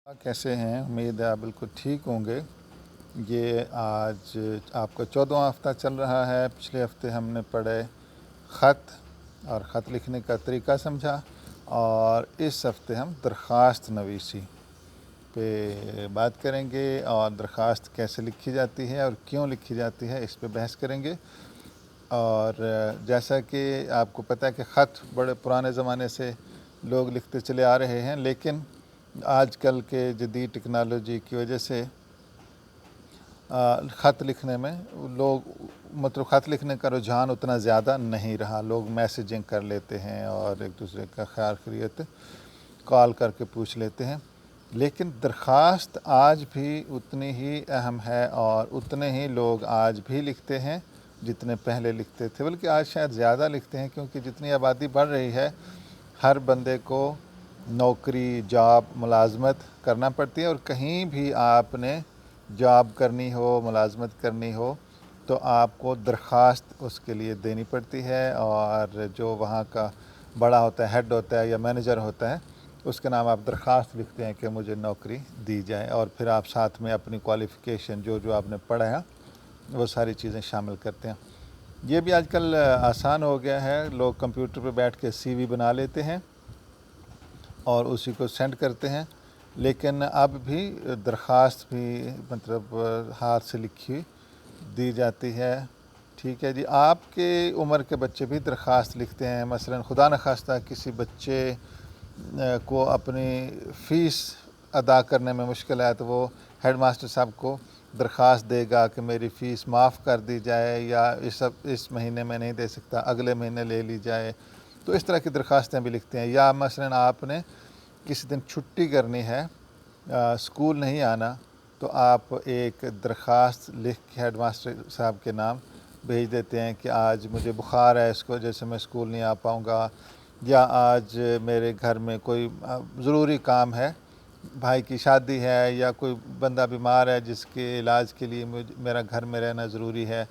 कैसे हैं? उम्मीद है आप बिल्कुल ठीक होंगे। ये आज आपका 14वां हफ़्ता चल रहा है। पिछले हफ़्ते हमने पढ़े ख़त और ख़त लिखने का तरीका समझा, और इस हफ़्ते हम दरख्वास्त नवीसी पे बात करेंगे और दरख्वास्त कैसे लिखी जाती है और क्यों लिखी जाती है, इस पे बहस करेंगे। और जैसा कि आपको पता है कि ख़त बड़े पुराने ज़माने से लोग लिखते चले आ रहे हैं, लेकिन आजकल के जदीद टेक्नोलॉजी की वजह से ख़त लिखने में मतलब ख़त लिखने का रुझान उतना ज़्यादा नहीं रहा। लोग मैसेजिंग कर लेते हैं और एक दूसरे का ख़ैर खैरियत कॉल करके पूछ लेते हैं, लेकिन दरख्वास्त आज भी उतनी ही अहम है और उतने ही लोग आज भी लिखते हैं जितने पहले लिखते थे, बल्कि आज शायद ज़्यादा लिखते हैं, क्योंकि जितनी आबादी बढ़ रही है हर बंदे को नौकरी, जॉब, मुलाजमत करना पड़ती है। और कहीं भी आपने जॉब करनी हो, मुलाजमत करनी हो, तो आपको दरख्वास्त उसके लिए देनी पड़ती है, और जो वहाँ का बड़ा होता है, हेड होता है या मैनेजर होता है, उसके नाम आप दरख्वास्त लिखते हैं कि मुझे नौकरी दी जाए। और फिर आप साथ में अपनी क्वालिफ़िकेशन जो आपने पढ़ा है वो सारी चीज़ें शामिल करते हैं। ये भी आजकल आसान हो गया है। लोग कंप्यूटर पे बैठ के CV बना लेते हैं और उसी को सेंड करते हैं, लेकिन अब भी दरख्वास्त भी मतलब हाथ से लिखी दी जाती है। ठीक है जी। आपके उम्र के बच्चे भी दरख्वास्त लिखते हैं। मसलन खुदा न खास्ता किसी बच्चे को अपनी फ़ीस अदा करने में मुश्किल है, तो वो हेड मास्टर साहब को दरख्वास्त देगा कि मेरी फ़ीस माफ़ कर दी जाए, या इस महीने में नहीं दे सकता, अगले महीने ले ली जाए। तो इस तरह की दरख्वास्तें भी लिखते हैं। या मसलन आपने किसी दिन छुट्टी करनी है, स्कूल नहीं आना, तो आप एक दरख्वास्त लिख के हेड मास्टर साहब के नाम भेज देते हैं कि आज मुझे बुखार है, इसकी वजह से मैं स्कूल नहीं आ पाऊँगा, या आज मेरे घर में कोई ज़रूरी काम है, भाई की शादी है, या कोई बंदा बीमार है जिसके इलाज के लिए मेरा घर में रहना ज़रूरी है,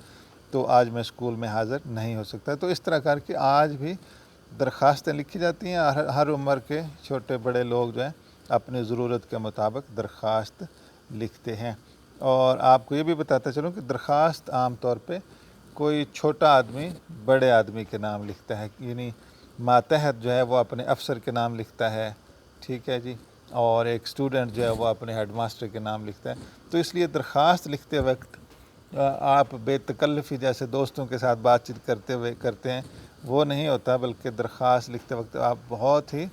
तो आज मैं स्कूल में हाज़िर नहीं हो सकता। तो इस तरह करके आज भी दरख्वास्तें लिखी जाती हैं, और हर उम्र के छोटे बड़े लोग जो हैं अपनी ज़रूरत के मुताबिक दरख्वास्त लिखते हैं। और आपको ये भी बताता चलूँ कि दरख्वास्त आम तौर पे कोई छोटा आदमी बड़े आदमी के नाम लिखता है, यानी मातहत जो है वो अपने अफसर के नाम लिखता है, ठीक है जी, और एक स्टूडेंट जो है वो अपने हेड मास्टर के नाम लिखता है। तो इसलिए दरख्वास्त लिखते वक्त आप बेतकल्लफ़ी जैसे दोस्तों के साथ बातचीत करते हैं वो नहीं होता, बल्कि दरख्वास्त लिखते वक्त आप बहुत ही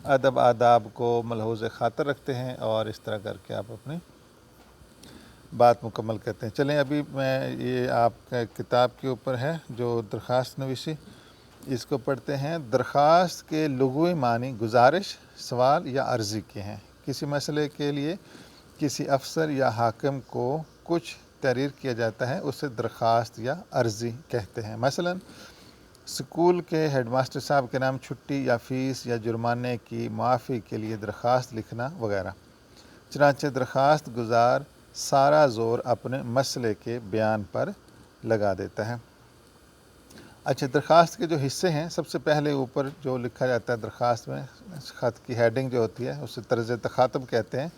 अदब आदाब को मलहूज़ ख़ातर रखते हैं, और इस तरह करके आप अपनी बात मुकम्मल करते हैं। चलें, अभी मैं ये आपका किताब के ऊपर है जो दरख्वास्त नवीसी, इसको पढ़ते हैं। दरख्वास्त के लुग़वी मानी गुजारिश, सवाल या अर्ज़ी के हैं। किसी मसले के लिए किसी अफसर या हाकिम को कुछ तहरीर किया जाता है, उसे दरख्वास्त या अर्ज़ी कहते हैं। मसलन स्कूल के हेडमास्टर साहब के नाम छुट्टी या फ़ीस या जुर्माने की माफ़ी के लिए दरख्वास्त लिखना वगैरह। चनांचे दरख्वास्त गुजार सारा ज़ोर अपने मसले के बयान पर लगा देता है। अच्छा, दरख्वास्त के जो हिस्से हैं, सबसे पहले ऊपर जो लिखा जाता है दरख्वास्त में, ख़त की हेडिंग जो होती है उसे तर्ज़ तख़ातब कहते हैं।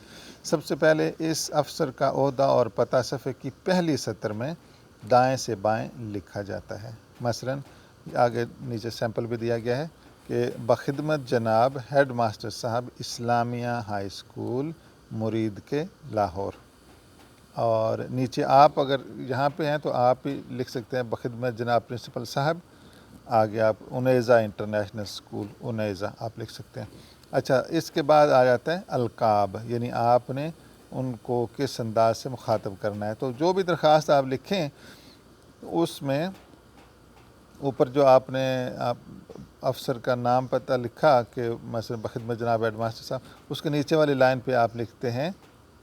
सबसे पहले इस अफसर का ओहदा और पता सफ़े की पहली सतर में दाएं से बाएं लिखा जाता है। मसलन आगे नीचे सैंपल भी दिया गया है कि बखिदमत जनाब हेड मास्टर साहब इस्लामिया हाई स्कूल मुरीद के लाहौर। और नीचे आप अगर यहाँ पे हैं तो आप ही लिख सकते हैं बखिदमत जनाब प्रिंसिपल साहब, आगे आप उनैज़ा इंटरनेशनल स्कूल उनैज़ा आप लिख सकते हैं। अच्छा, इसके बाद आ जाता है अलकाब, यानी आपने उनको किस अंदाज से मुखातब करना है। तो जो भी दरख्वास्त आप लिखें उसमें ऊपर जो आपने अफसर का नाम पता लिखा कि मसलन बखिदमत जनाब हेड मास्टर साहब, उसके नीचे वाली लाइन पे आप लिखते हैं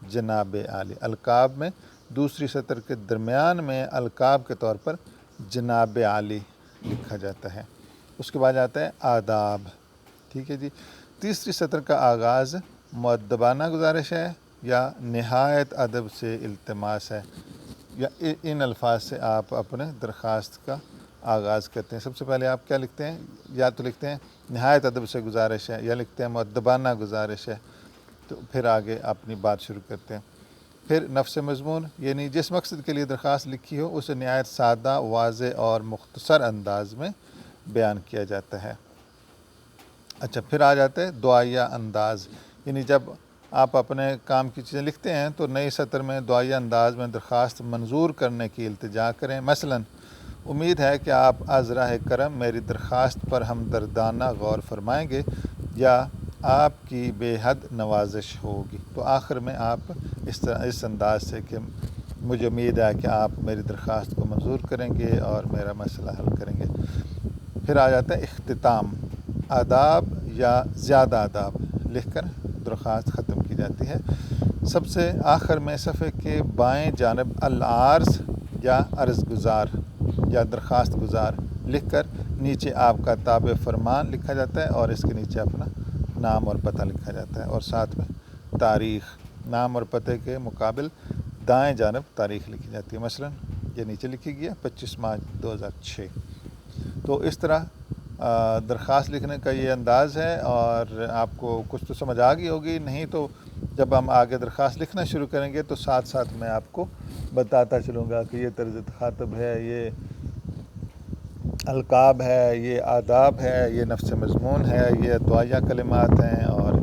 जनाब आली। अलकाब में दूसरी सतर के दरमियान में अलकाब के तौर पर जनाब आली लिखा जाता है। उसके बाद आता है आदाब, ठीक है जी। तीसरी सतर का आगाज़ मुअद्दबाना गुजारिश है या नहायत अदब से इल्तिमास है, या इन अल्फाज से आप अपने दरख्वास्त का आगाज़ करते हैं। सबसे पहले आप क्या लिखते हैं? या तो लिखते हैं नहायत अदब से गुजारिश है, या लिखते हैं मुअद्दबाना गुजारिश है, تو پھر آگے اپنی بات شروع کرتے ہیں۔ پھر نفس مضمون، یعنی جس مقصد کے لیے درخواست لکھی ہو اسے نہایت سادہ، واضح اور مختصر انداز میں بیان کیا جاتا ہے۔ اچھا، پھر آ جاتے ہیں دعائیہ انداز، یعنی جب آپ اپنے کام کی چیزیں لکھتے ہیں تو نئی سطر میں دعائیہ انداز میں درخواست منظور کرنے کی التجا کریں۔ مثلاً، امید ہے کہ آپ از راہ کرم میری درخواست پر ہمدردانہ غور فرمائیں گے، یا آپ کی بے حد نوازش ہوگی۔ تو آخر میں آپ اس انداز سے کہ مجھے امید ہے کہ آپ میری درخواست کو منظور کریں گے اور میرا مسئلہ حل کریں گے۔ پھر آ جاتا ہے اختتام، آداب یا زیادہ آداب لکھ کر درخواست ختم کی جاتی ہے۔ سب سے آخر میں صفحے کے بائیں جانب العارض یا عرض گزار یا درخواست گزار لکھ کر نیچے آپ کا تابع فرمان لکھا جاتا ہے، اور اس کے نیچے اپنا نام اور پتہ لکھا جاتا ہے، اور ساتھ میں تاریخ، نام اور پتے کے مقابل دائیں جانب تاریخ لکھی جاتی ہے۔ مثلاً یہ نیچے لکھی گیا 25 مارچ 2006۔ تو اس طرح درخواست لکھنے کا یہ انداز ہے، اور آپ کو کچھ تو سمجھ آ گئی ہوگی، نہیں تو جب ہم آگے درخواست لکھنا شروع کریں گے تو ساتھ ساتھ میں آپ کو بتاتا چلوں گا کہ یہ طرز تخاطب ہے، یہ القاب ہے، یہ آداب ہے، یہ نفس مضمون ہے، یہ دعائیہ کلمات ہیں، اور